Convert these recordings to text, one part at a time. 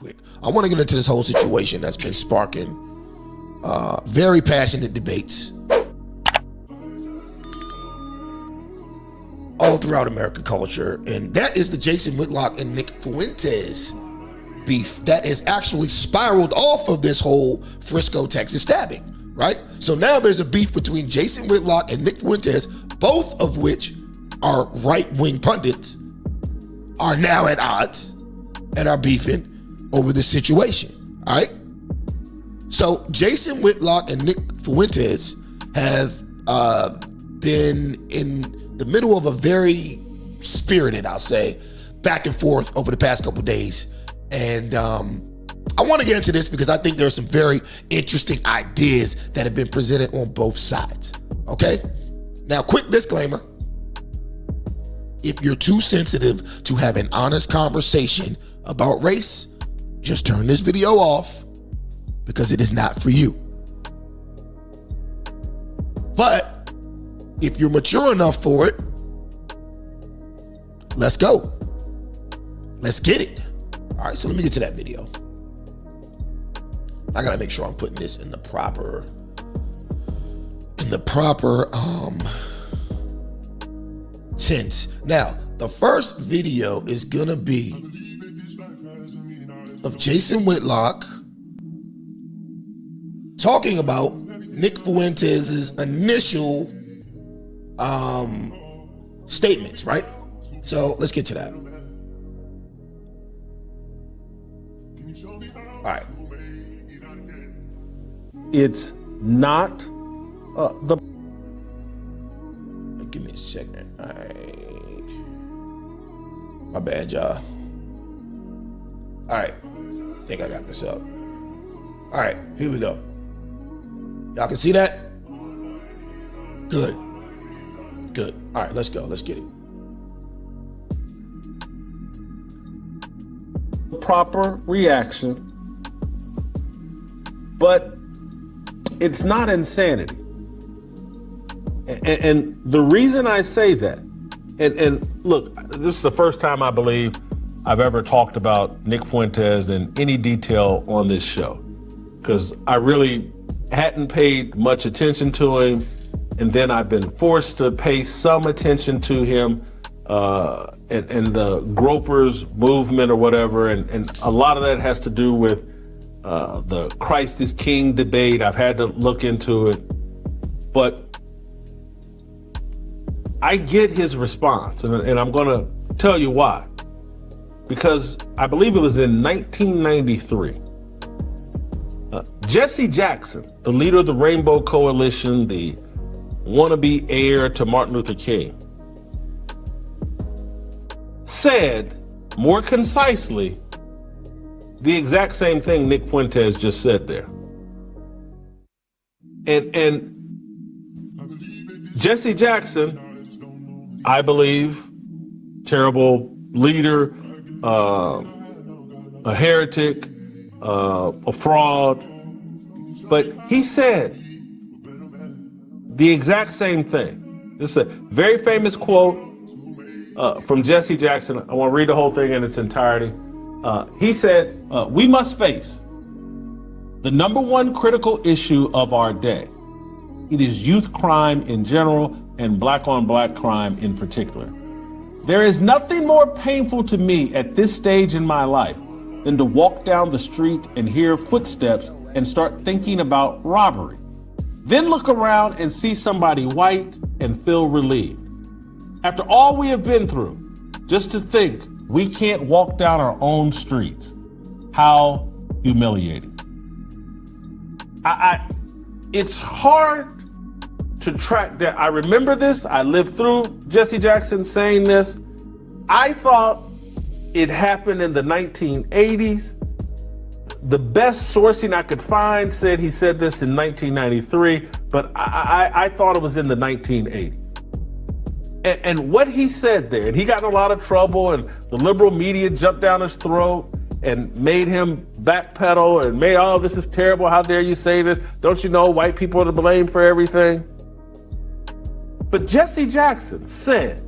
quick. I want to get into this whole situation that's been sparking very passionate debates all throughout American culture, and that is the Jason Whitlock and Nick Fuentes beef that has actually spiraled off of this whole Frisco, Texas stabbing, right? So now there's a beef between Jason Whitlock and Nick Fuentes, both of which are right-wing pundits, are now at odds and are beefing over the situation, all right? So Jason Whitlock and Nick Fuentes have been in the middle of a very spirited, I'll say, back and forth over the past couple days. And I want to get into this because I think there are some very interesting ideas that have been presented on both sides, okay? Now, quick disclaimer. If you're too sensitive to have an honest conversation about race, just turn this video off because it is not for you. But if you're mature enough for it, let's go. Let's get it. All right, so let me get to that video. I gotta make sure I'm putting this in the proper sense. Now, the first video is gonna be of Jason Whitlock talking about Nick Fuentes' initial statements, right? So let's get to that. All right. It's not the. Give me a second. All right. My bad, y'all. All right. I think I got this up. All right, here we go. Y'all can see that? Good. Good. All right, let's go. Let's get it. Proper reaction, but it's not insanity. And the reason I say that, and look, this is the first time I believe I've ever talked about Nick Fuentes in any detail on this show, because I really hadn't paid much attention to him, and then I've been forced to pay some attention to him and the gropers movement or whatever, and a lot of that has to do with the Christ is King debate. I've had to look into it, but I get his response, and I'm going to tell you why. Because I believe it was in 1993. Jesse Jackson, the leader of the Rainbow Coalition, the wannabe heir to Martin Luther King, said more concisely the exact same thing Nick Fuentes just said there. And Jesse Jackson, I believe, terrible leader, a heretic, a fraud, but he said the exact same thing. This is a very famous quote from Jesse Jackson. I want to read the whole thing in its entirety. He said, "We must face the number one critical issue of our day. It is youth crime in general and black-on-black crime in particular. There is nothing more painful to me at this stage in my life than to walk down the street and hear footsteps and start thinking about robbery. Then look around and see somebody white and feel relieved. After all we have been through, just to think we can't walk down our own streets. How humiliating." It's hard to track that. I remember this. I lived through Jesse Jackson saying this. I thought it happened in the 1980s. The best sourcing I could find said he said this in 1993, but I thought it was in the 1980s. And what he said there, and he got in a lot of trouble, and the liberal media jumped down his throat and made him backpedal and made, "Oh, this is terrible. How dare you say this? Don't you know white people are to blame for everything?" But Jesse Jackson said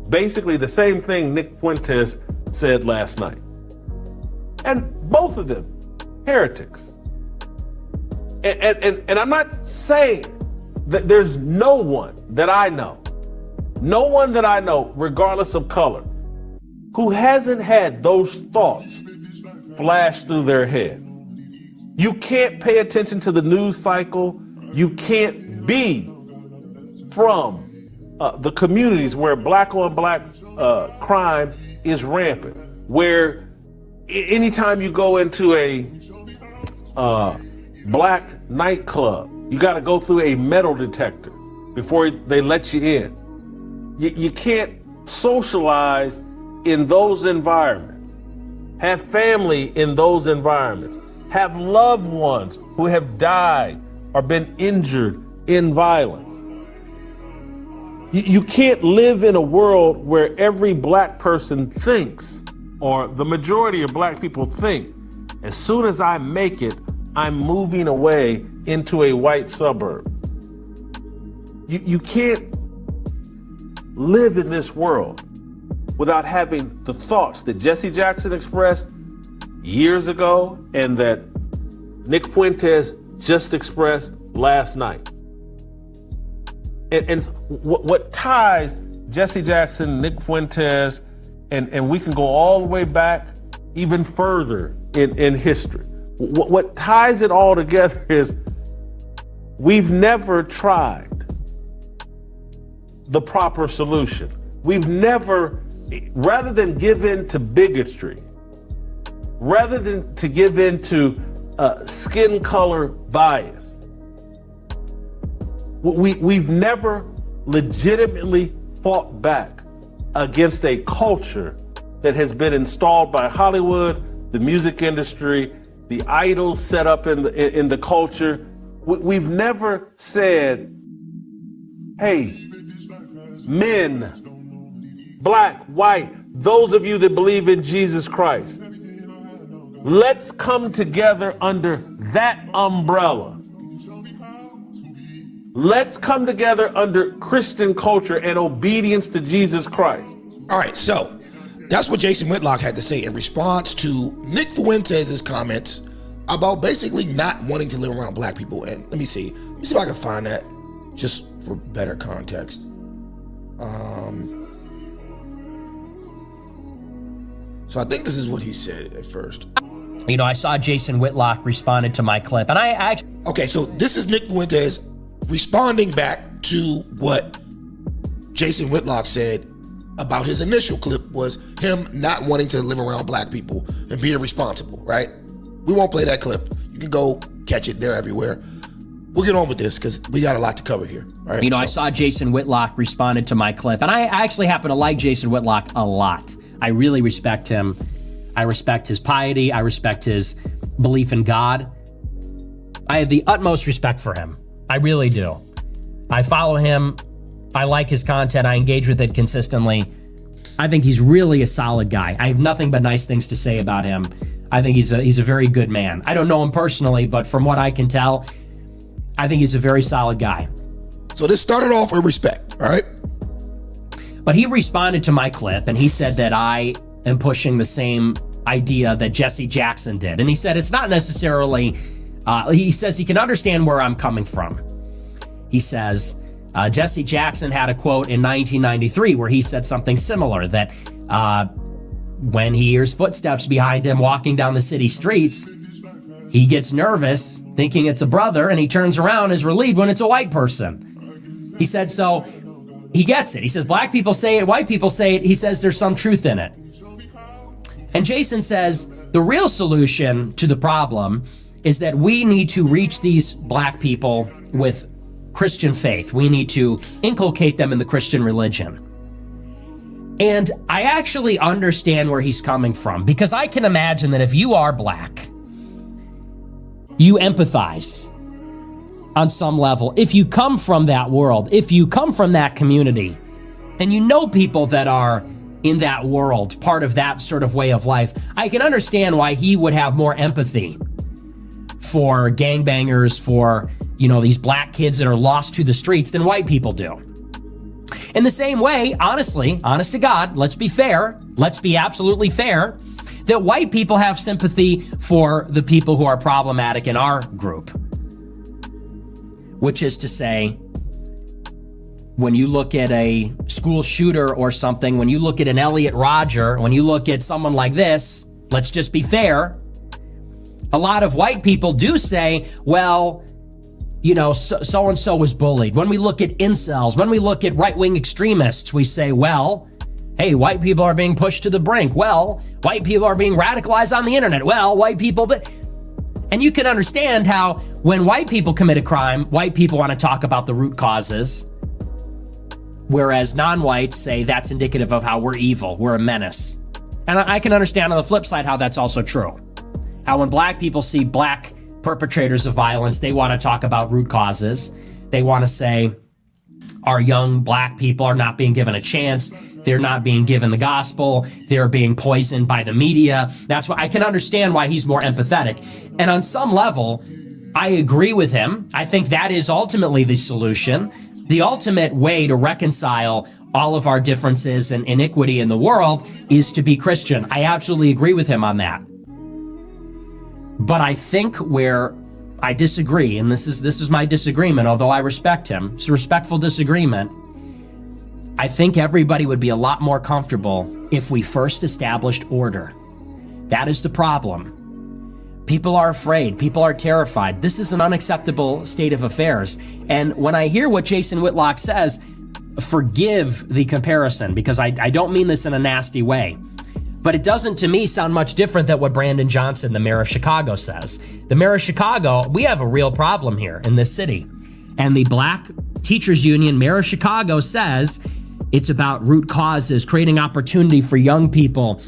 basically the same thing Nick Fuentes said last night. And both of them, heretics. And I'm not saying that there's no one that I know, regardless of color, who hasn't had those thoughts flash through their head. You can't pay attention to the news cycle. You can't be from the communities where black on black crime is rampant, where anytime you go into a black nightclub, you got to go through a metal detector before they let you in. You can't socialize in those environments, have family in those environments, have loved ones who have died or been injured in violence. You can't live in a world where every black person thinks, or the majority of black people think, as soon as I make it, I'm moving away into a white suburb. You can't live in this world without having the thoughts that Jesse Jackson expressed years ago and that Nick Fuentes just expressed last night. And what ties Jesse Jackson, Nick Fuentes, and we can go all the way back even further in history. What ties it all together is we've never tried the proper solution. We've never, rather than give in to bigotry, rather than to give in to skin color bias, we've never legitimately fought back against a culture that has been installed by Hollywood, the music industry, the idols set up in the culture. We've never said, hey, men, black, white, those of you that believe in Jesus Christ, let's come together under that umbrella. Let's come together under Christian culture and obedience to Jesus Christ. All right, so that's what Jason Whitlock had to say in response to Nick Fuentes' comments about basically not wanting to live around black people. And let me see if I can find that just for better context. So I think this is what he said at first. You know, I saw Jason Whitlock responded to my clip, and I actually... Okay, so this is Nick Fuentes responding back to what Jason Whitlock said about his initial clip, was him not wanting to live around black people and being responsible, right? We won't play that clip. You can go catch it. They're everywhere. We'll get on with this because we got a lot to cover here. All right, you know, I saw Jason Whitlock responded to my clip, and I actually happen to like Jason Whitlock a lot. I really respect him. I respect his piety. I respect his belief in God. I have the utmost respect for him. I really do. I follow him. I like his content. I engage with it consistently. I think he's really a solid guy. I have nothing but nice things to say about him. I think he's a very good man. I don't know him personally, but from what I can tell, I think he's a very solid guy. So this started off with respect, all right? But he responded to my clip, and he said that I am pushing the same idea that Jesse Jackson did. And he said it's not necessarily, he says he can understand where I'm coming from. He says, Jesse Jackson had a quote in 1993 where he said something similar, that when he hears footsteps behind him walking down the city streets, he gets nervous thinking it's a brother, and he turns around and is relieved when it's a white person. He said, so he gets it. He says, black people say it, white people say it. He says there's some truth in it. And Jason says the real solution to the problem is that we need to reach these black people with Christian faith. We need to inculcate them in the Christian religion. And I actually understand where he's coming from, because I can imagine that if you are black, you empathize on some level. If you come from that world, if you come from that community, and you know people that are in that world, part of that sort of way of life, I can understand why he would have more empathy for gangbangers, for, you know, these black kids that are lost to the streets than white people do. In the same way, honestly, honest to God, let's be fair, let's be absolutely fair, that white people have sympathy for the people who are problematic in our group. Which is to say, when you look at a school shooter or something, when you look at an Elliot Rodger, when you look at someone like this, let's just be fair, a lot of white people do say, well, you know, so-and-so was bullied. When we look at incels, when we look at right-wing extremists, we say, well, hey, white people are being pushed to the brink. Well, white people are being radicalized on the internet. Well, white people... And you can understand how when white people commit a crime, white people want to talk about the root causes, whereas non-whites say that's indicative of how we're evil, we're a menace. And I can understand on the flip side how that's also true. How when black people see black perpetrators of violence, they want to talk about root causes. They want to say our young black people are not being given a chance. They're not being given the gospel. They're being poisoned by the media. That's why I can understand why he's more empathetic. And on some level, I agree with him. I think that is ultimately the solution. The ultimate way to reconcile all of our differences and iniquity in the world is to be Christian. I absolutely agree with him on that. But I think where I disagree, and this is my disagreement, although I respect him, it's a respectful disagreement. I think everybody would be a lot more comfortable if we first established order. That is the problem. People are afraid. People are terrified. This is an unacceptable state of affairs. And when I hear what Jason Whitlock says, forgive the comparison, because I don't mean this in a nasty way. But it doesn't, to me, sound much different than what Brandon Johnson, the mayor of Chicago, says. The mayor of Chicago, we have a real problem here in this city. And the Black Teachers Union, mayor of Chicago, says it's about root causes, creating opportunity for young people.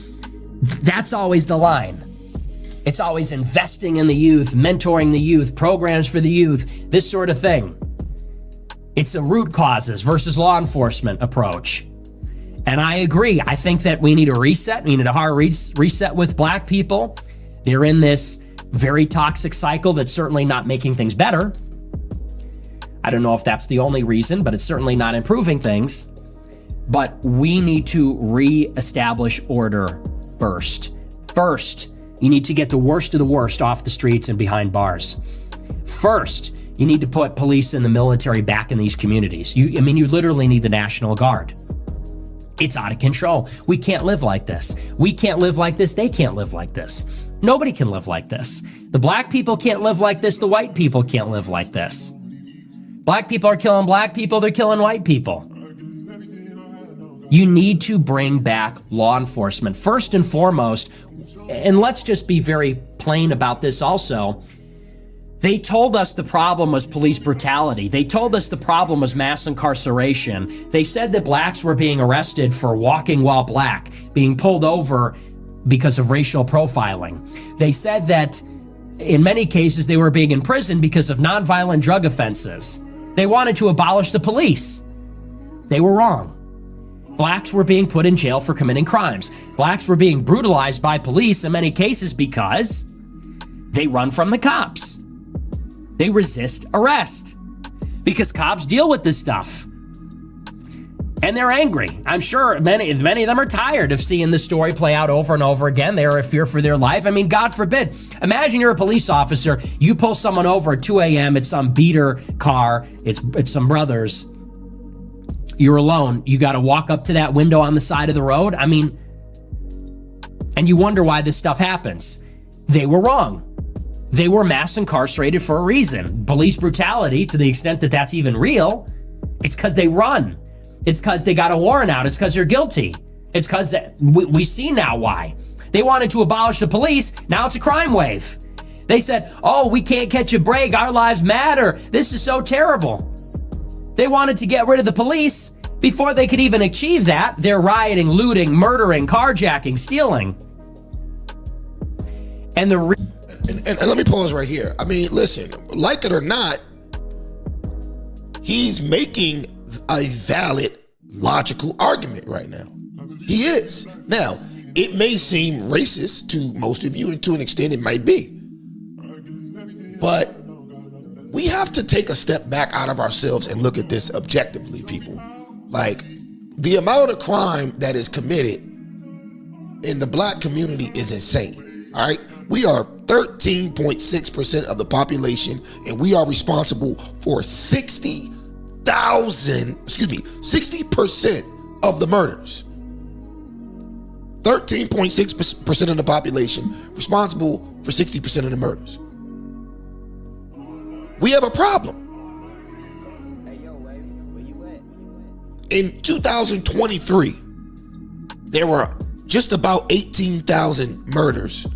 That's always the line. It's always investing in the youth, mentoring the youth, programs for the youth, this sort of thing. It's a root causes versus law enforcement approach. And I agree. I think that we need a reset. We need a hard reset with black people. They're in this very toxic cycle that's certainly not making things better. I don't know if that's the only reason, but it's certainly not improving things. But we need to reestablish order first. First, you need to get the worst of the worst off the streets and behind bars. First, you need to put police and the military back in these communities. You literally need the National Guard. It's out of control. We can't live like this. We can't live like this. They can't live like this. Nobody can live like this. The black people can't live like this. The white people can't live like this. Black people are killing black people. They're killing white people. You need to bring back law enforcement first and foremost. And let's just be very plain about this also. They told us the problem was police brutality. They told us the problem was mass incarceration. They said that blacks were being arrested for walking while black, being pulled over because of racial profiling. They said that in many cases they were being imprisoned because of nonviolent drug offenses. They wanted to abolish the police. They were wrong. Blacks were being put in jail for committing crimes. Blacks were being brutalized by police in many cases because they run from the cops. They resist arrest because cops deal with this stuff. And they're angry. I'm sure many of them are tired of seeing this story play out over and over again. They are in fear for their life. I mean, God forbid. Imagine you're a police officer. You pull someone over at 2 a.m. It's some beater car. It's some brothers. You're alone. You got to walk up to that window on the side of the road. I mean, and you wonder why this stuff happens. They were wrong. They were mass incarcerated for a reason. Police brutality, to the extent that that's even real, it's because they run. It's because they got a warrant out. It's because they're guilty. It's because we see now why. They wanted to abolish the police. Now it's a crime wave. They said, oh, we can't catch a break. Our lives matter. This is so terrible. They wanted to get rid of the police. Before they could even achieve that, they're rioting, looting, murdering, carjacking, stealing. And let me pause right here. I mean, listen, like it or not, he's making a valid, logical argument right now. He is. Now, it may seem racist to most of you, and to an extent it might be. But we have to take a step back out of ourselves and look at this objectively, people. Like, the amount of crime that is committed in the black community is insane. All right. We are 13.6% of the population, and we are responsible for 60% of the murders. 13.6% of the population responsible for 60% of the murders. We have a problem. In 2023, there were just about 18,000 murders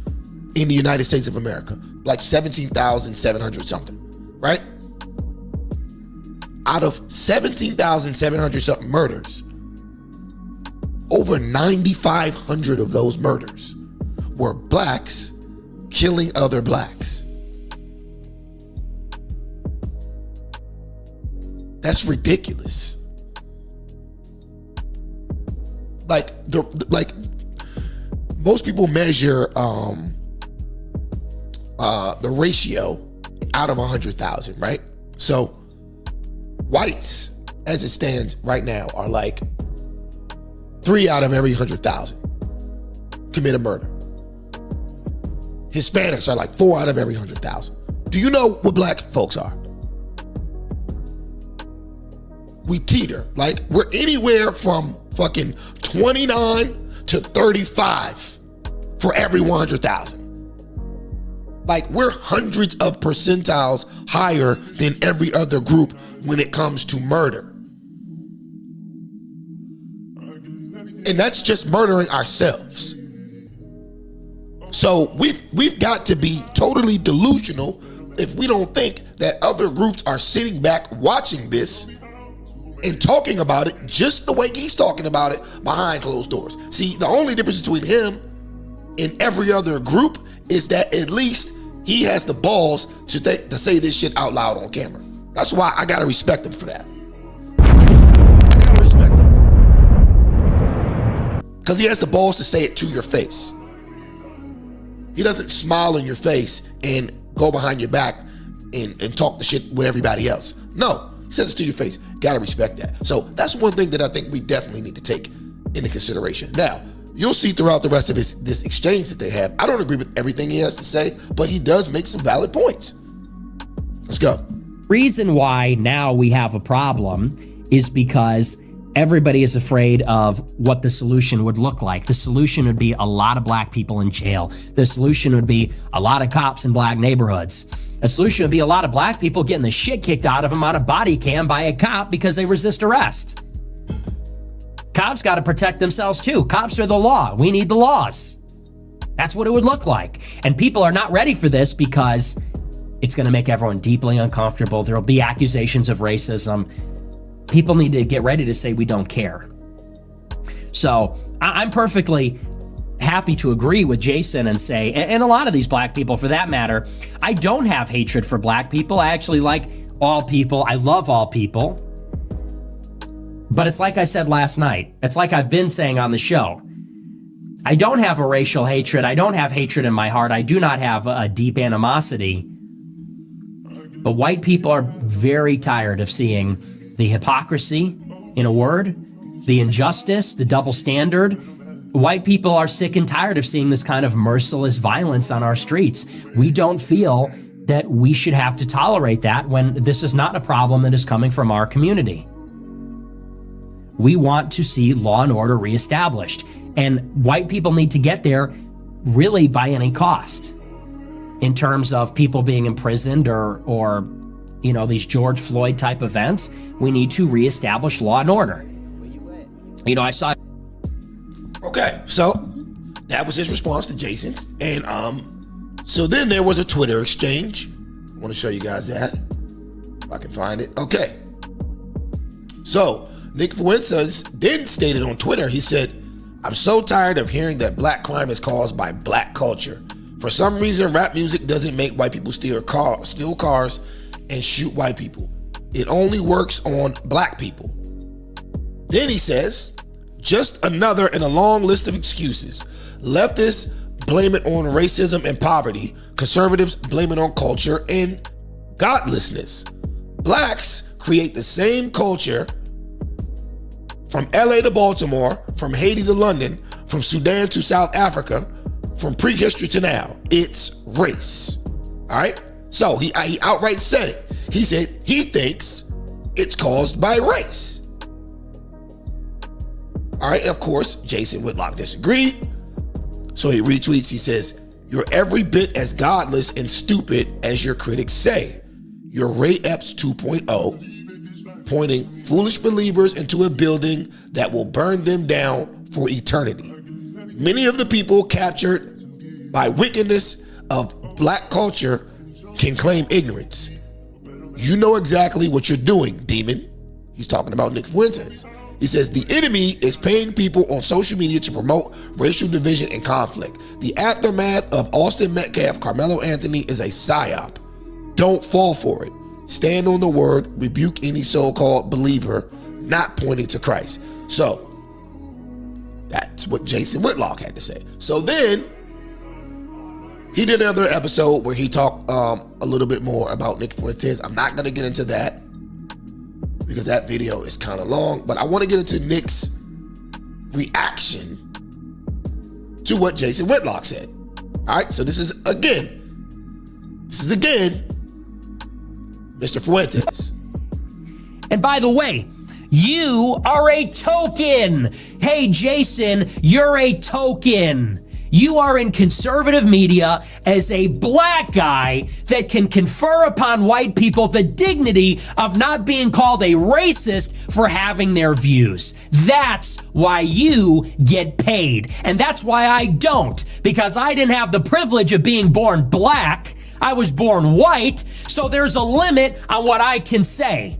in the United States of America, like 17,700 something, right? Out of 17,700 something murders, over 9,500 of those murders were blacks killing other blacks. That's ridiculous. Like most people measure the ratio out of 100,000, right? So whites, as it stands right now, are like 3 out of every 100,000 commit a murder. Hispanics are like 4 out of every 100,000. Do you know what black folks are? We teeter. Like, we're anywhere from fucking 29 to 35 for every 100,000. Like, we're hundreds of percentiles higher than every other group when it comes to murder. And that's just murdering ourselves. So we've got to be totally delusional if we don't think that other groups are sitting back watching this and talking about it just the way he's talking about it behind closed doors. See, the only difference between him and every other group is that at least he has the balls to say this shit out loud on camera. That's why I gotta respect him for that. I gotta respect him. Because he has the balls to say it to your face. He doesn't smile in your face and go behind your back and talk the shit with everybody else. No. Says it to your face. Gotta respect that. So that's one thing that I think we definitely need to take into consideration. Now, you'll see throughout the rest of this exchange that they have, I don't agree with everything he has to say, but he does make some valid points. Let's go. Reason why now we have a problem is because everybody is afraid of what the solution would look like. The solution would be a lot of black people in jail. The solution would be a lot of cops in black neighborhoods. A solution would be a lot of black people getting the shit kicked out of them on a body cam by a cop because they resist arrest. Cops got to protect themselves too. Cops are the law. We need the laws. That's what it would look like. And people are not ready for this because it's going to make everyone deeply uncomfortable. There'll be accusations of racism. People need to get ready to say we don't care. So I'm perfectly happy to agree with Jason and say, and a lot of these black people for that matter, I don't have hatred for black people. I actually like all people. I love all people. But it's like I said last night. It's like I've been saying on the show. I don't have a racial hatred. I don't have hatred in my heart. I do not have a deep animosity. But white people are very tired of seeing the hypocrisy, in a word, the injustice, the double standard. White people are sick and tired of seeing this kind of merciless violence on our streets. We don't feel that we should have to tolerate that when this is not a problem that is coming from our community. We want to see law and order reestablished. And white people need to get there really by any cost in terms of people being imprisoned or you know, these George Floyd type events. We need to reestablish law and order. You know, I saw. Okay, so that was his response to Jason's. And so then there was a Twitter exchange. I want to show you guys that, if I can find it. Okay. So Nick Fuentes then stated on Twitter, he said, "I'm so tired of hearing that black crime is caused by black culture. For some reason, rap music doesn't make white people steal cars and shoot white people. It only works on black people." Then he says, "Just another in a long list of excuses. Leftists blame it on racism and poverty. Conservatives blame it on culture and godlessness. Blacks create the same culture from LA to Baltimore, from Haiti to London, from Sudan to South Africa, from prehistory to now. It's race. All right? So he outright said it. He said he thinks it's caused by race. All right, of course, Jason Whitlock disagreed. So he retweets, he says, "You're every bit as godless and stupid as your critics say. You're Ray Epps 2.0, pointing foolish believers into a building that will burn them down for eternity. Many of the people captured by wickedness of black culture can claim ignorance. You know exactly what you're doing, demon." He's talking about Nick Fuentes. He says, "The enemy is paying people on social media to promote racial division and conflict. The aftermath of Austin Metcalf, Carmelo Anthony is a psyop. Don't fall for it. Stand on the word, rebuke any so-called believer not pointing to Christ." So that's what Jason Whitlock had to say. So then he did another episode where he talked a little bit more about Nick Fuentes. I'm not going to get into that because that video is kind of long, but I want to get into Nick's reaction to what Jason Whitlock said. All right, so this is again Mr. Fuentes. And by the way, you are a token. Hey, Jason, you're a token. You are in conservative media as a black guy that can confer upon white people the dignity of not being called a racist for having their views. That's why you get paid. And that's why I don't, because I didn't have the privilege of being born black. I was born white, so there's a limit on what I can say.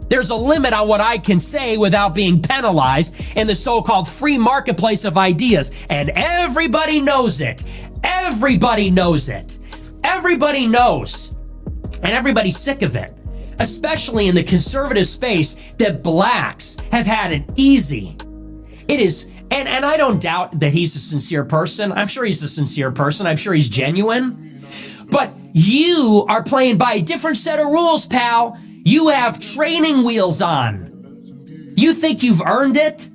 There's a limit on what I can say without being penalized in the so-called free marketplace of ideas. And everybody knows it. Everybody knows it. Everybody knows. And everybody's sick of it. Especially in the conservative space that blacks have had it easy. It is, and I don't doubt that he's a sincere person. I'm sure he's a sincere person. I'm sure he's genuine. But you are playing by a different set of rules, pal. You have training wheels on. You think you've earned it?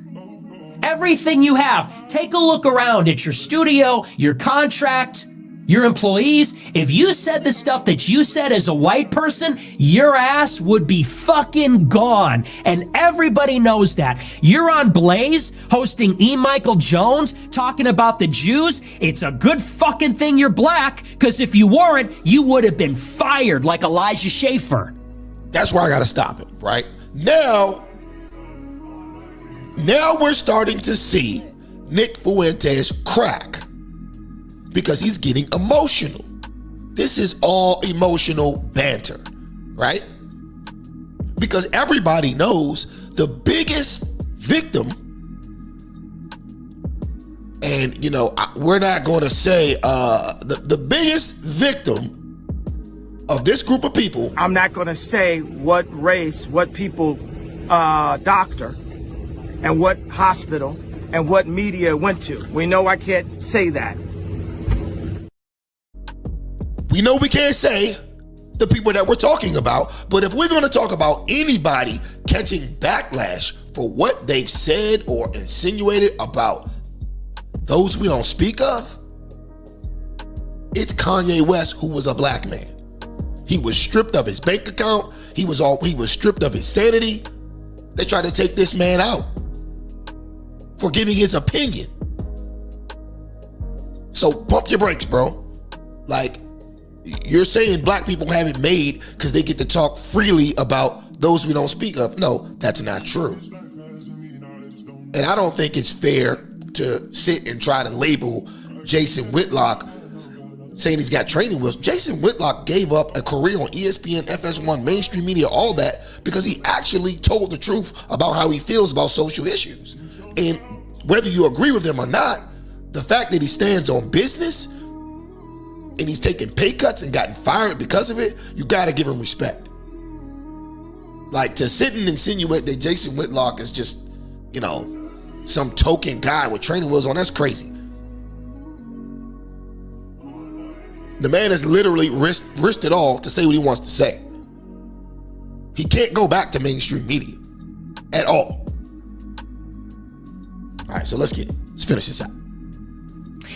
Everything you have. Take a look around at your studio, your contract, your employees. If you said the stuff that you said as a white person, your ass would be fucking gone. And everybody knows that. You're on Blaze hosting E. Michael Jones talking about the Jews. It's a good fucking thing you're black, because if you weren't, you would have been fired like Elijah Schaffer. That's where I got to stop it, right? Now we're starting to see Nick Fuentes crack because he's getting emotional. This is all emotional banter, right? Because everybody knows the biggest victim, and we're not going to say the biggest victim of this group of people. I'm not going to say what race, what people, doctor, and what hospital, and what media went to. We know I can't say that. We know we can't say the people that we're talking about, but if we're going to talk about anybody catching backlash for what they've said or insinuated about those we don't speak of, it's Kanye West, who was a black man. He was stripped of his bank account. He was stripped of his sanity. They tried to take this man out for giving his opinion. So pump your brakes, bro. Like, you're saying black people have it made because they get to talk freely about those we don't speak of. No, that's not true. And I don't think it's fair to sit and try to label Jason Whitlock saying he's got training wheels. Jason Whitlock gave up a career on ESPN, FS1, mainstream media, all that, because he actually told the truth about how he feels about social issues. And whether you agree with him or not, the fact that he stands on business and he's taking pay cuts and gotten fired because of it, you got to give him respect. Like, to sit and insinuate that Jason Whitlock is just, some token guy with training wheels on, that's crazy. The man has literally risked it all to say what he wants to say. He can't go back to mainstream media at all. All right, so let's finish this out.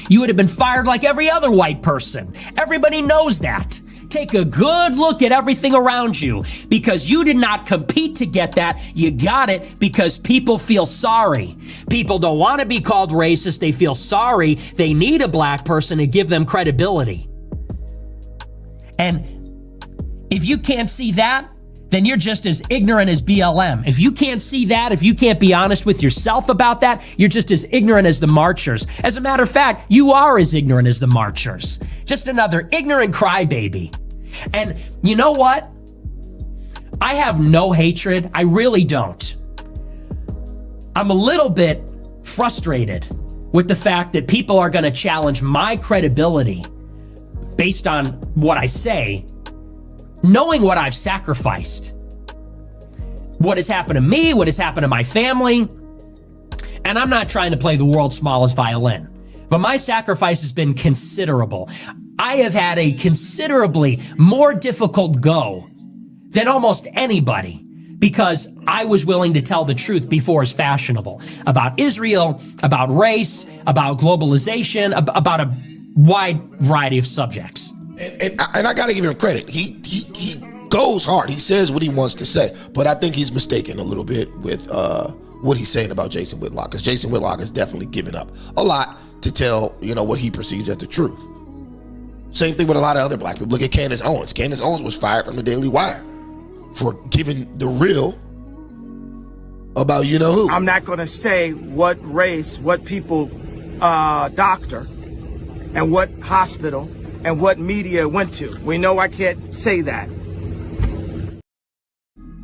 You would have been fired like every other white person. Everybody knows that. Take a good look at everything around you, because you did not compete to get that. You got it because people feel sorry. People don't want to be called racist. They feel sorry. They need a black person to give them credibility. And if you can't see that, then you're just as ignorant as BLM. If you can't see that, if you can't be honest with yourself about that, you're just as ignorant as the marchers. As a matter of fact, you are as ignorant as the marchers. Just another ignorant crybaby. And you know what? I have no hatred. I really don't. I'm a little bit frustrated with the fact that people are going to challenge my credibility based on what I say, knowing what I've sacrificed, what has happened to me, what has happened to my family. And I'm not trying to play the world's smallest violin, but my sacrifice has been considerable. I have had a considerably more difficult go than almost anybody, because I was willing to tell the truth before it's fashionable about Israel, about race, about globalization, about a wide variety of subjects. And I got to give him credit. He goes hard. He says what he wants to say, but I think he's mistaken a little bit with what he's saying about Jason Whitlock, because Jason Whitlock has definitely given up a lot to tell, what he perceives as the truth. Same thing with a lot of other black people. Look at Candace Owens. Candace Owens was fired from the Daily Wire for giving the real about who. I'm not going to say what race, what people, doctor, and what hospital, and what media went to. We know I can't say that.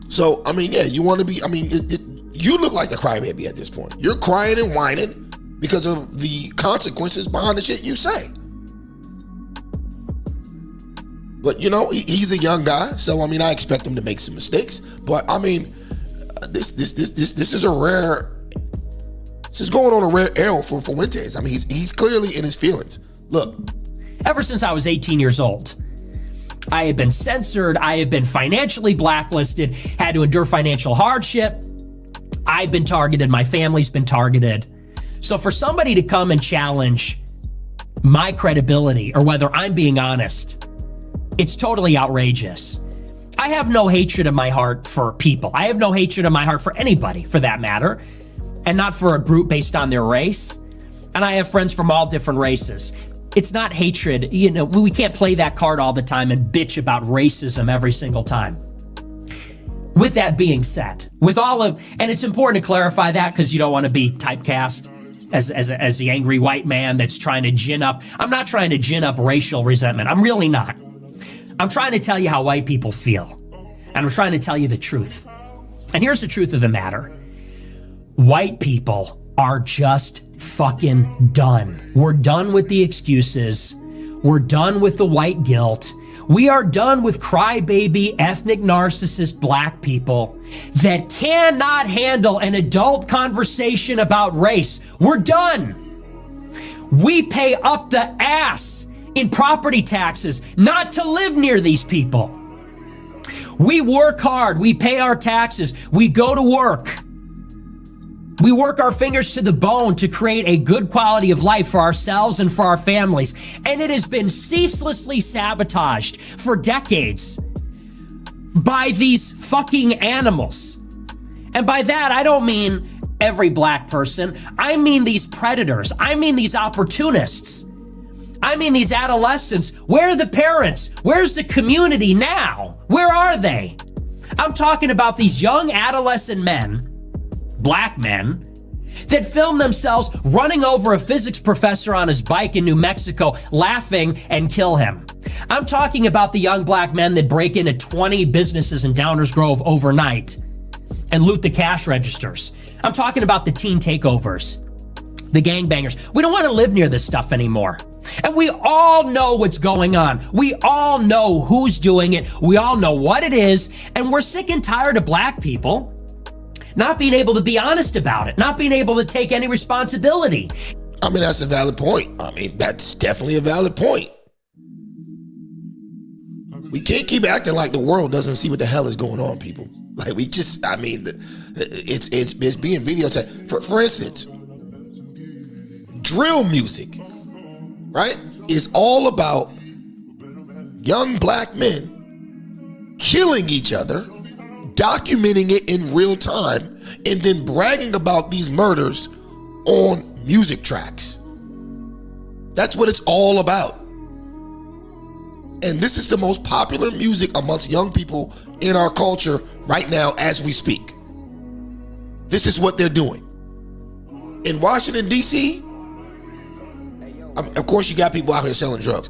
So, you want to be, you look like the crybaby at this point. You're crying and whining because of the consequences behind the shit you say. But, he's a young guy, so, I expect him to make some mistakes. But, this is a rare, this is going on a rare arrow for Fuentes. He's clearly in his feelings. Look. Ever since I was 18 years old, I have been censored. I have been financially blacklisted, had to endure financial hardship. I've been targeted. My family's been targeted. So for somebody to come and challenge my credibility, or whether I'm being honest, it's totally outrageous. I have no hatred in my heart for people. I have no hatred in my heart for anybody, for that matter, and not for a group based on their race. And I have friends from all different races. It's not hatred. We can't play that card all the time and bitch about racism every single time. With that being said, and it's important to clarify that, because you don't want to be typecast as the angry white man that's trying to gin up. I'm not trying to gin up racial resentment. I'm really not. I'm trying to tell you how white people feel. And I'm trying to tell you the truth. And here's the truth of the matter. White people are just fucking done. We're done with the excuses. We're done with the white guilt. We are done with crybaby, ethnic narcissist black people that cannot handle an adult conversation about race. We're done. We pay up the ass in property taxes not to live near these people. We work hard. We pay our taxes. We go to work. We work our fingers to the bone to create a good quality of life for ourselves and for our families. And it has been ceaselessly sabotaged for decades by these fucking animals. And by that, I don't mean every black person. I mean these predators. I mean these opportunists. I mean these adolescents. Where are the parents? Where's the community now? Where are they? I'm talking about these young adolescent men, black men, that film themselves running over a physics professor on his bike in New Mexico, laughing, and kill him. I'm talking about the young black men that break into 20 businesses in Downers Grove overnight and loot the cash registers. I'm talking about the teen takeovers, the gangbangers. We don't want to live near this stuff anymore. And we all know what's going on. We all know who's doing it. We all know what it is. And we're sick and tired of black people not being able to be honest about it, not being able to take any responsibility. That's a valid point. That's definitely a valid point. We can't keep acting like the world doesn't see what the hell is going on, people. Like, we just, it's being videotaped. For instance, drill music right, is all about young black men killing each other, documenting it in real time, and then bragging about these murders on music tracks. That's what it's all about. And this is the most popular music amongst young people in our culture right now as we speak. This is what they're doing. In Washington, D.C., of course you got people out here selling drugs.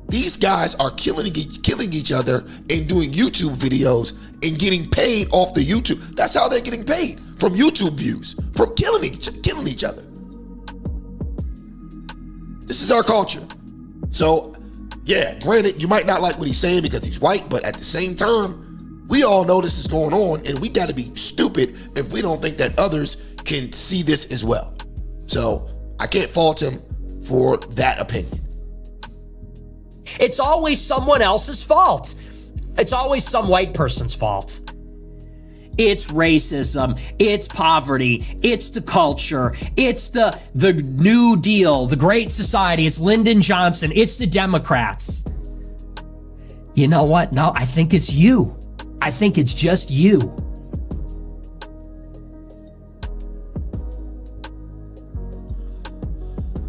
These guys are killing each other and doing YouTube videos and getting paid off the YouTube. That's how they're getting paid, from YouTube views, from killing each other. This is our culture. So, yeah, granted, you might not like what he's saying because he's white, but at the same time, we all know this is going on, and we got to be stupid if we don't think that others can see this as well. So, I can't fault him for that opinion. It's always someone else's fault. It's always some white person's fault. It's racism, it's poverty, it's the culture, it's the New Deal, the Great Society, it's Lyndon Johnson, it's the Democrats. You know what? No, I think it's you. I think it's just you.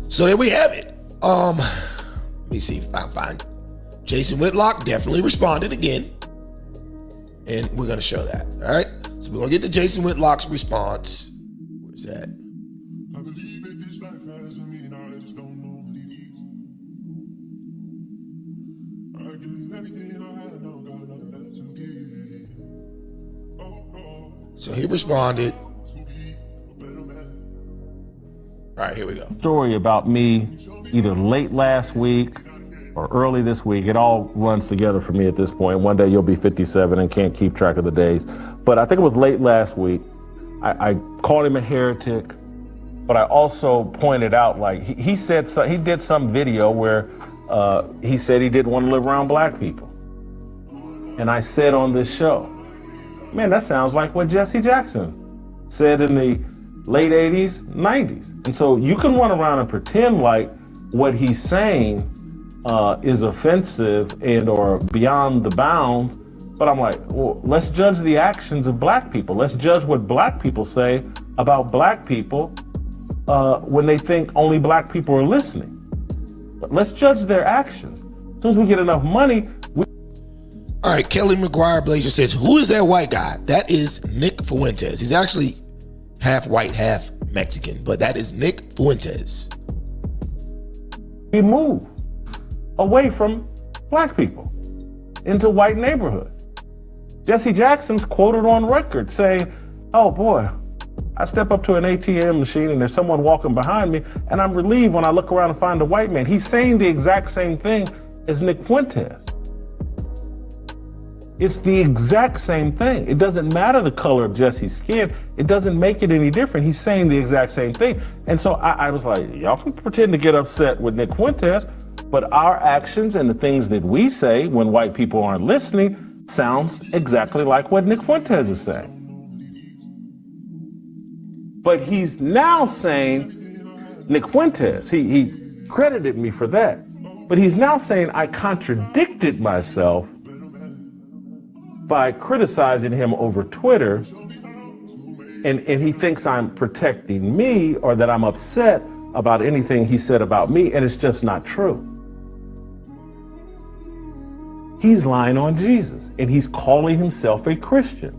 So there we have it. Let me see if I can find it. Jason Whitlock definitely responded again. And we're going to show that. All right. So we're going to get to Jason Whitlock's response. Where's that? I believe that this life has a meaning. I just don't know what it is. I give everything I had, now got nothing left to give. So he responded. All right, here we go. Story about me either late last week or early this week. It all runs together for me at this point. One day you'll be 57 and can't keep track of the days. But I think it was late last week. I called him a heretic, but I also pointed out, like, he said, he did some video where he said he didn't want to live around black people. And I said on this show, man, that sounds like what Jesse Jackson said in the late 80s, 90s. And so you can run around and pretend like what he's saying is offensive and or beyond the bounds, but I'm like, well, let's judge the actions of black people. Let's judge what black people say about black people when they think only black people are listening. But let's judge their actions. As soon as we get enough money, All right, Kelly McGuire Blazer says, who is that white guy? That is Nick Fuentes. He's actually half white, half Mexican, but that is Nick Fuentes. we move away from black people into white neighborhood. Jesse Jackson's quoted on record saying, oh boy, I step up to an ATM machine and there's someone walking behind me and I'm relieved when I look around and find a white man. He's saying the exact same thing as Nick Fuentes. It's the exact same thing. It doesn't matter the color of Jesse's skin. It doesn't make it any different. He's saying the exact same thing. And so I was like, y'all can pretend to get upset with Nick Fuentes, but our actions and the things that we say when white people aren't listening sounds exactly like what Nick Fuentes is saying. But he's now saying, Nick Fuentes, he credited me for that, but he's now saying I contradicted myself by criticizing him over Twitter, and he thinks I'm protecting me or that I'm upset about anything he said about me, and it's just not true. He's lying on Jesus, and he's calling himself a Christian,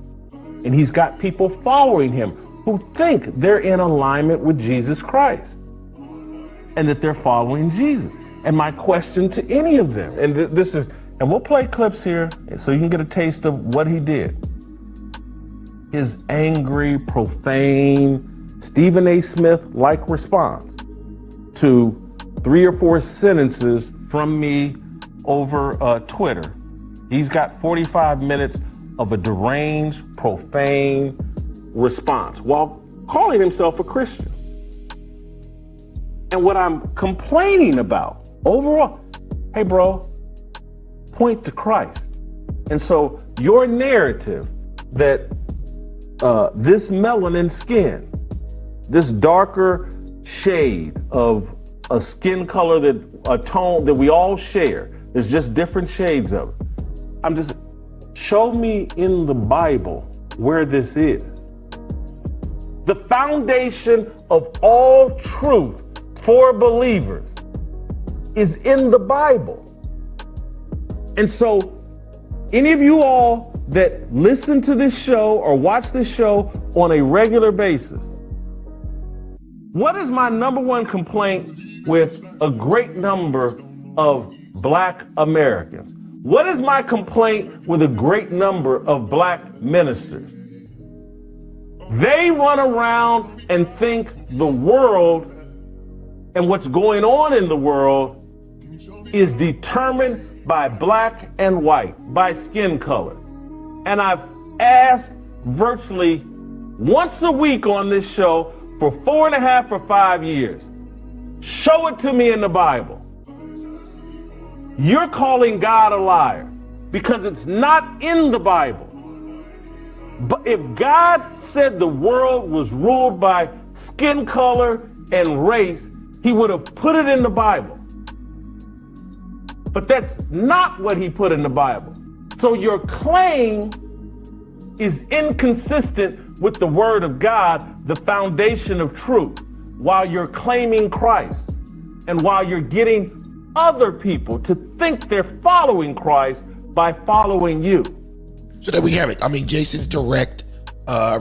and he's got people following him who think they're in alignment with Jesus Christ and that they're following Jesus. And my question to any of them, and this is, and we'll play clips here so you can get a taste of what he did. His angry, profane, Stephen A. Smith-like response to 3 or 4 sentences from me over Twitter. He's got 45 minutes of a deranged, profane response while calling himself a Christian. And what I'm complaining about overall, hey bro, point to Christ. And so your narrative that this melanin skin, this darker shade of a skin color, a tone that we all share. There's just different shades of it. Show me in the Bible where this is. The foundation of all truth for believers is in the Bible. And so, any of you all that listen to this show or watch this show on a regular basis, what is my number one complaint with a great number of Black Americans? What is my complaint with a great number of Black ministers? They run around and think the world and what's going on in the world is determined by black and white, by skin color. And I've asked virtually once a week on this show for 4.5 or 5 years, show it to me in the Bible. You're calling God a liar because it's not in the Bible. But if God said the world was ruled by skin color and race, he would have put it in the Bible. But that's not what he put in the Bible. So your claim is inconsistent with the word of God, the foundation of truth, while you're claiming Christ and while you're getting other people to think they're following Christ by following you. So there we have it. I mean, Jason's direct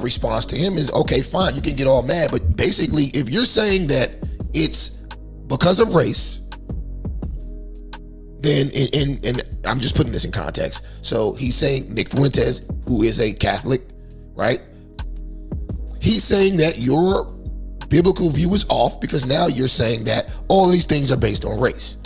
response to him is, okay, fine, you can get all mad, but basically, if you're saying that it's because of race, then, and I'm just putting this in context. So he's saying Nick Fuentes, who is a Catholic, right? He's saying that your biblical view is off because now you're saying that all these things are based on race.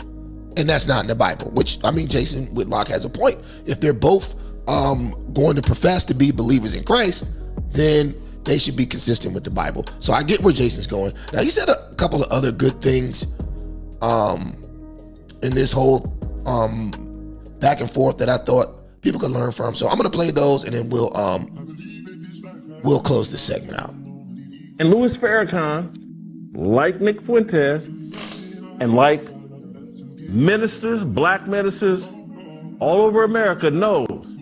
And that's not in the Bible, which, I mean, Jason Whitlock has a point. If they're both going to profess to be believers in Christ, then they should be consistent with the Bible. So I get where Jason's going. Now, he said a couple of other good things in this whole back and forth that I thought people could learn from. So I'm going to play those and then we'll close this segment out. And Louis Farrakhan, like Nick Fuentes, and like ministers, Black ministers all over America, knows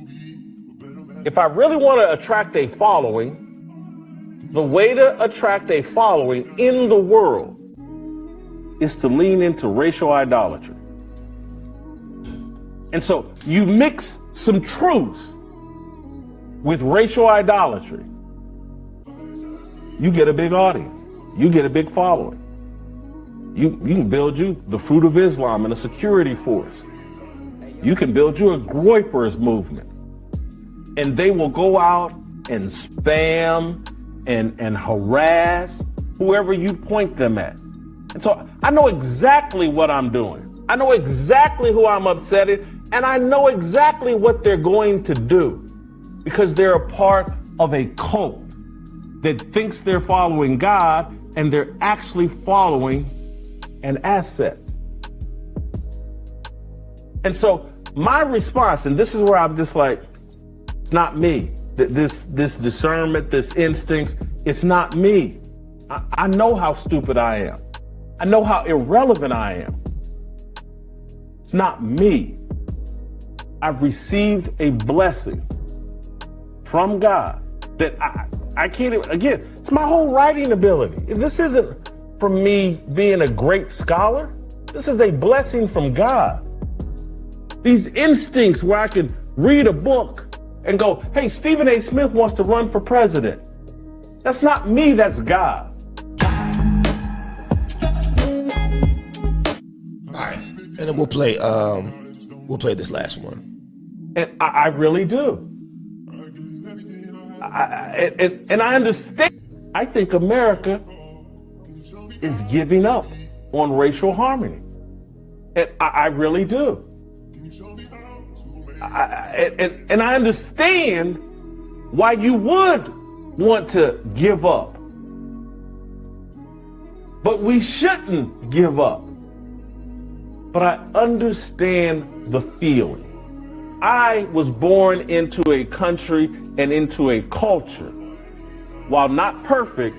if I really want to attract a following, the way to attract a following in the world is to lean into racial idolatry. And so you mix some truths with racial idolatry, you get a big audience, you get a big following. You can build you the Fruit of Islam and a security force. You can build you a Groypers movement. And they will go out and spam and harass whoever you point them at. And so I know exactly what I'm doing. I know exactly who I'm upsetting, and I know exactly what they're going to do because they're a part of a cult that thinks they're following God and they're actually following an asset. And so my response, and this is where I'm just like, it's not me. This discernment, this instincts, it's not me. I know how stupid I am. I know how irrelevant I am. It's not me. I've received a blessing from God that I can't even, again, it's my whole writing ability. This isn't from me being a great scholar. This is a blessing from God. These instincts where I can read a book and go, hey, Stephen A. Smith wants to run for president. That's not me, that's God. All right, and then we'll play this last one. And I really do. And I understand. I think America is giving up on racial harmony. And I really do. And I understand why you would want to give up. But we shouldn't give up. But I understand the feeling. I was born into a country and into a culture. While not perfect,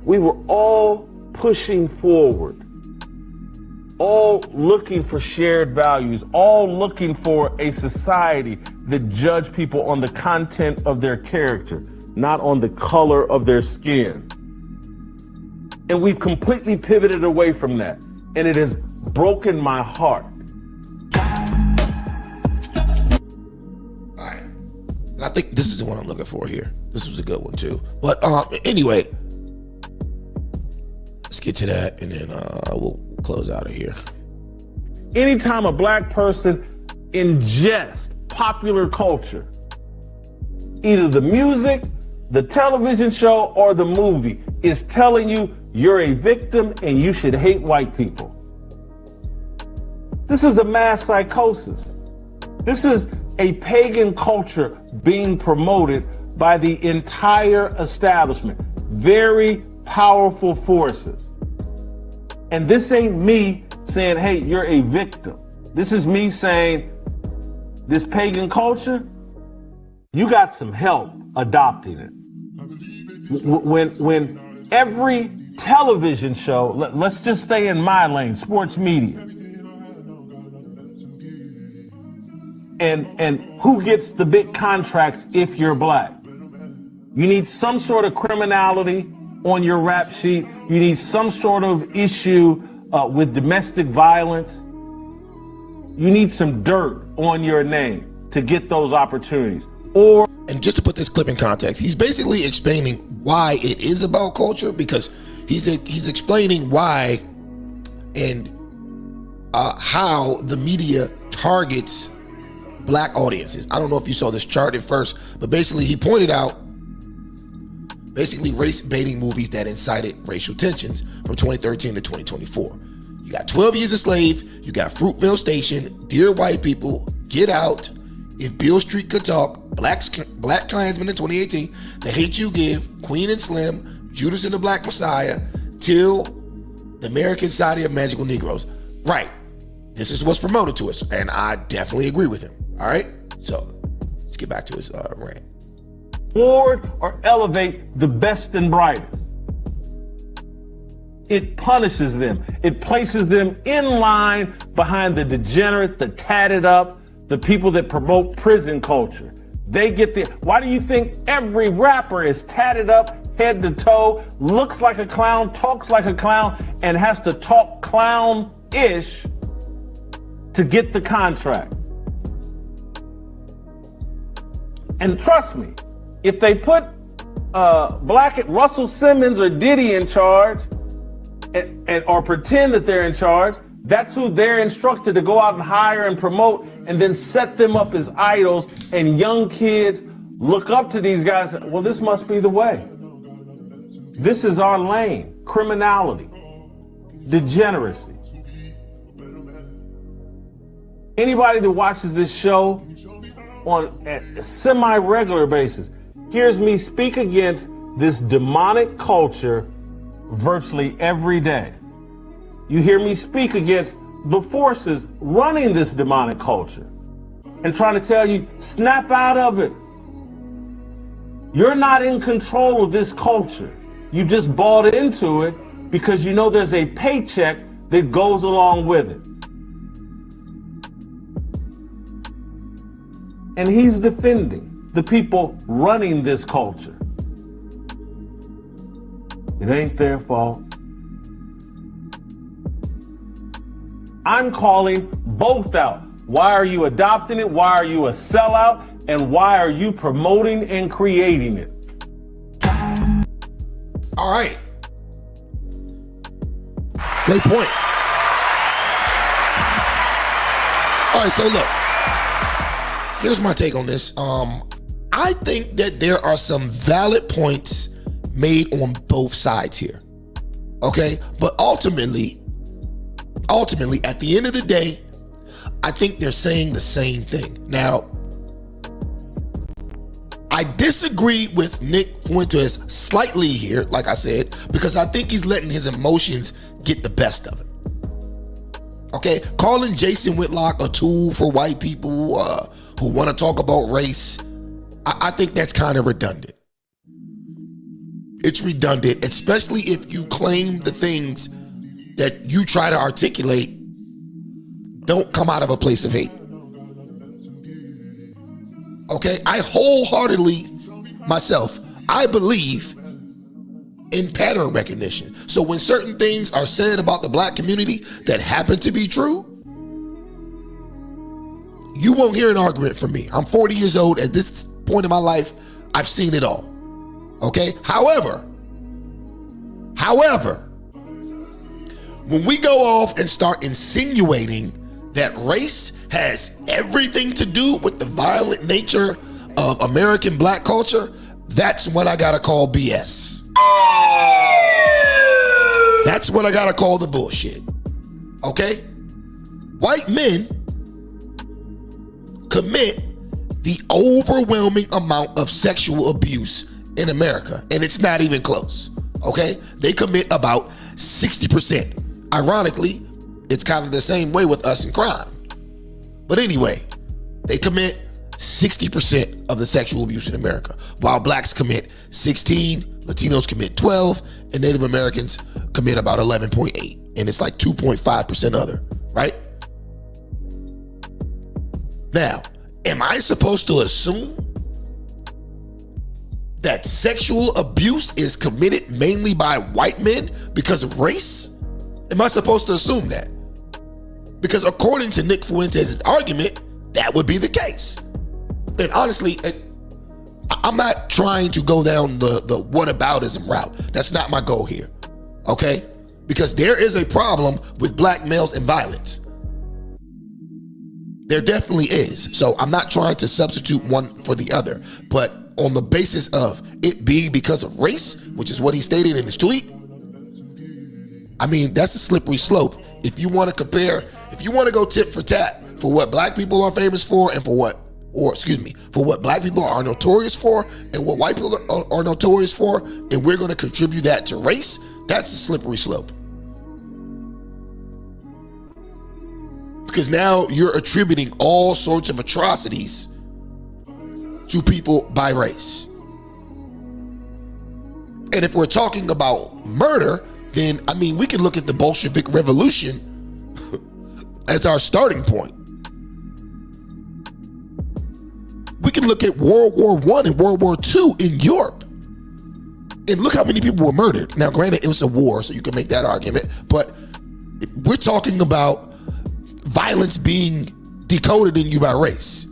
we were all pushing forward all looking for shared values, all looking for a society that judge people on the content of their character, not on the color of their skin. And we've completely pivoted away from that. And it has broken my heart. All right. And I think this is the one I'm looking for here. This was a good one too. But anyway, let's get to that and then we'll close out of here. Anytime a black person ingests popular culture, either the music, the television show, or the movie is telling you you're a victim and you should hate white people. This is a mass psychosis. This is a pagan culture being promoted by the entire establishment. Very powerful forces. And this ain't me saying, hey, you're a victim. This is me saying, this pagan culture, you got some help adopting it. When every television show, let's just stay in my lane, sports media. And who gets the big contracts if you're black? You need some sort of criminality on your rap sheet. You need some sort of issue with domestic violence. You need some dirt on your name to get those opportunities. And just to put this clip in context, he's basically explaining why it is about culture, because he's explaining why and how the media targets black audiences. I don't know if you saw this chart at first, but basically he pointed out race baiting movies that incited racial tensions from 2013 to 2024. You got 12 Years a Slave, you got Fruitvale Station, Dear White People, Get Out, If Beale Street Could Talk, Black Klansman in 2018, The Hate You Give, Queen and Slim, Judas and the Black Messiah, Till, The American Society of Magical Negroes. Right. This is what's promoted to us, and I definitely agree with him. All right? So, let's get back to his rant. Reward or elevate the best and brightest. It punishes them. It places them in line behind the degenerate, the tatted up, the people that promote prison culture. They get the, why do you think every rapper is tatted up head to toe, looks like a clown, talks like a clown, and has to talk clown-ish to get the contract? And trust me, if they put Russell Simmons or Diddy in charge, or pretend that they're in charge, that's who they're instructed to go out and hire and promote and then set them up as idols, and young kids look up to these guys. Well, this must be the way. This is our lane. Criminality, degeneracy. Anybody that watches this show on a semi-regular basis hears me speak against this demonic culture virtually every day. You hear me speak against the forces running this demonic culture and trying to tell you, snap out of it. You're not in control of this culture. You just bought into it because you know there's a paycheck that goes along with it. And he's defending the people running this culture. It ain't their fault. I'm calling both out. Why are you adopting it? Why are you a sellout? And why are you promoting and creating it? All right. Great point. All right, so look. Here's my take on this. I think that there are some valid points made on both sides here. Okay? But ultimately, at the end of the day, I think they're saying the same thing. Now, I disagree with Nick Fuentes slightly here, like I said, because I think he's letting his emotions get the best of it. Okay? Calling Jason Whitlock a tool for white people who want to talk about race, I think that's kind of redundant. It's redundant, especially if you claim the things that you try to articulate don't come out of a place of hate. Okay, I wholeheartedly, myself, I believe in pattern recognition. So when certain things are said about the black community that happen to be true, you won't hear an argument from me. I'm 40 years old. At this point in my life, I've seen it all. Okay? However, when we go off and start insinuating that race has everything to do with the violent nature of American black culture, that's when I gotta call BS. That's when I gotta call the bullshit. Okay? White men commit the overwhelming amount of sexual abuse in America, and it's not even close. Okay? They commit about 60%. Ironically, it's kind of the same way with us in crime. But anyway, they commit 60% of the sexual abuse in America, while blacks commit 16, Latinos commit 12, and Native Americans commit about 11.8, and it's like 2.5% other, right? Now, am I supposed to assume that sexual abuse is committed mainly by white men because of race? Am I supposed to assume that? Because according to Nick Fuentes' argument, that would be the case. And honestly, I'm not trying to go down the whataboutism route. That's not my goal here, okay? Because there is a problem with black males and violence. There definitely is. So I'm not trying to substitute one for the other, but on the basis of it being because of race, which is what he stated in his tweet, I mean, that's a slippery slope. If you want to compare, if you want to go tit for tat for what black people are famous for and for what black people are notorious for and what white people are notorious for, and we're going to contribute that to race, that's a slippery slope. Because now you're attributing all sorts of atrocities to people by race. And if we're talking about murder, then, I mean, we can look at the Bolshevik Revolution as our starting point. We can look at World War I and World War II in Europe. And look how many people were murdered. Now, granted, it was a war, so you can make that argument. But we're talking about violence being decoded in you by race.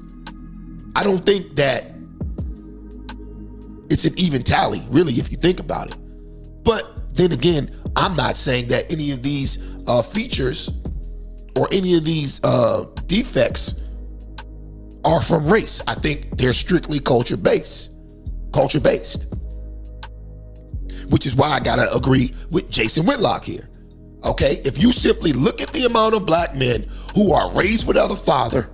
I don't think that it's an even tally, really, if you think about it. But then again, I'm not saying that any of these features or any of these defects are from race. I think they're strictly culture-based, which is why I gotta agree with Jason Whitlock here. Okay, if you simply look at the amount of black men who are raised without a father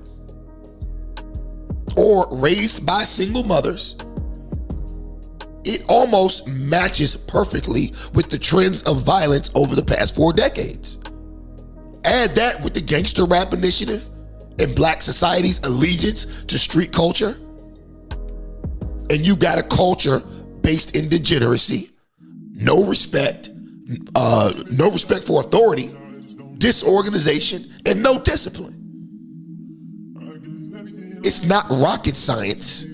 or raised by single mothers, it almost matches perfectly with the trends of violence over the past 4 decades. Add that with the gangster rap initiative and black society's allegiance to street culture, and you got a culture based in degeneracy, no respect for authority, disorganization, and no discipline. It's not rocket science.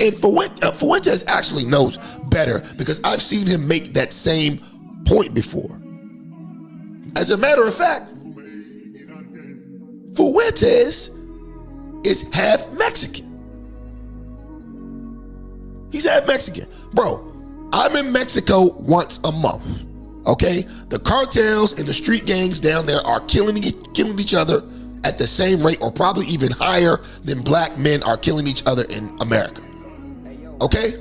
And Fuentes actually knows better because I've seen him make that same point before. As a matter of fact, Fuentes is half Mexican. He's half Mexican. Bro, I'm in Mexico once a month, okay? The cartels and the street gangs down there are killing each other at the same rate or probably even higher than black men are killing each other in America. Okay?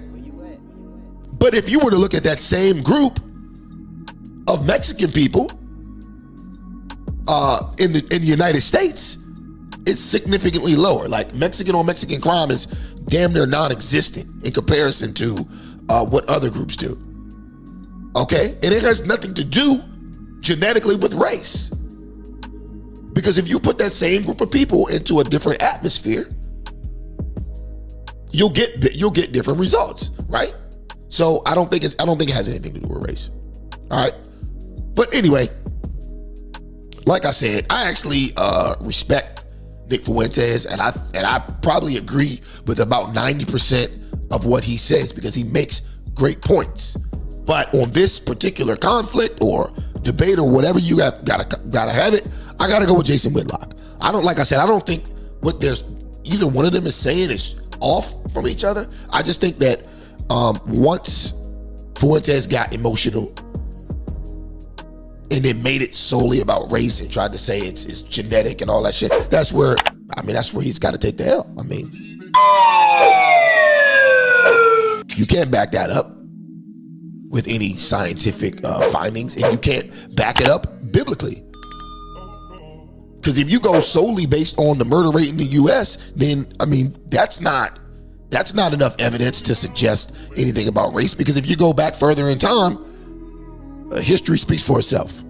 But if you were to look at that same group of Mexican people in the United States, it's significantly lower. Like Mexican on Mexican crime is damn near non-existent in comparison to what other groups do. Okay? And it has nothing to do genetically with race. Because if you put that same group of people into a different atmosphere, you'll get different results, right? So I don't think it has anything to do with race. All right. But anyway, like I said, I actually respect Nick Fuentes, and I probably agree with about 90% of what he says because he makes great points. But on this particular conflict or debate or whatever you have gotta have it, I gotta go with Jason Whitlock. I don't think what there's either one of them is saying is off from each other. I just think that once Fuentes got emotional and then made it solely about race and tried to say it's genetic and all that shit, that's where he's got to take the L. I mean, you can't back that up with any scientific findings, and you can't back it up biblically. Because if you go solely based on the murder rate in the U.S., then I mean that's not enough evidence to suggest anything about race. Because if you go back further in time, history speaks for itself.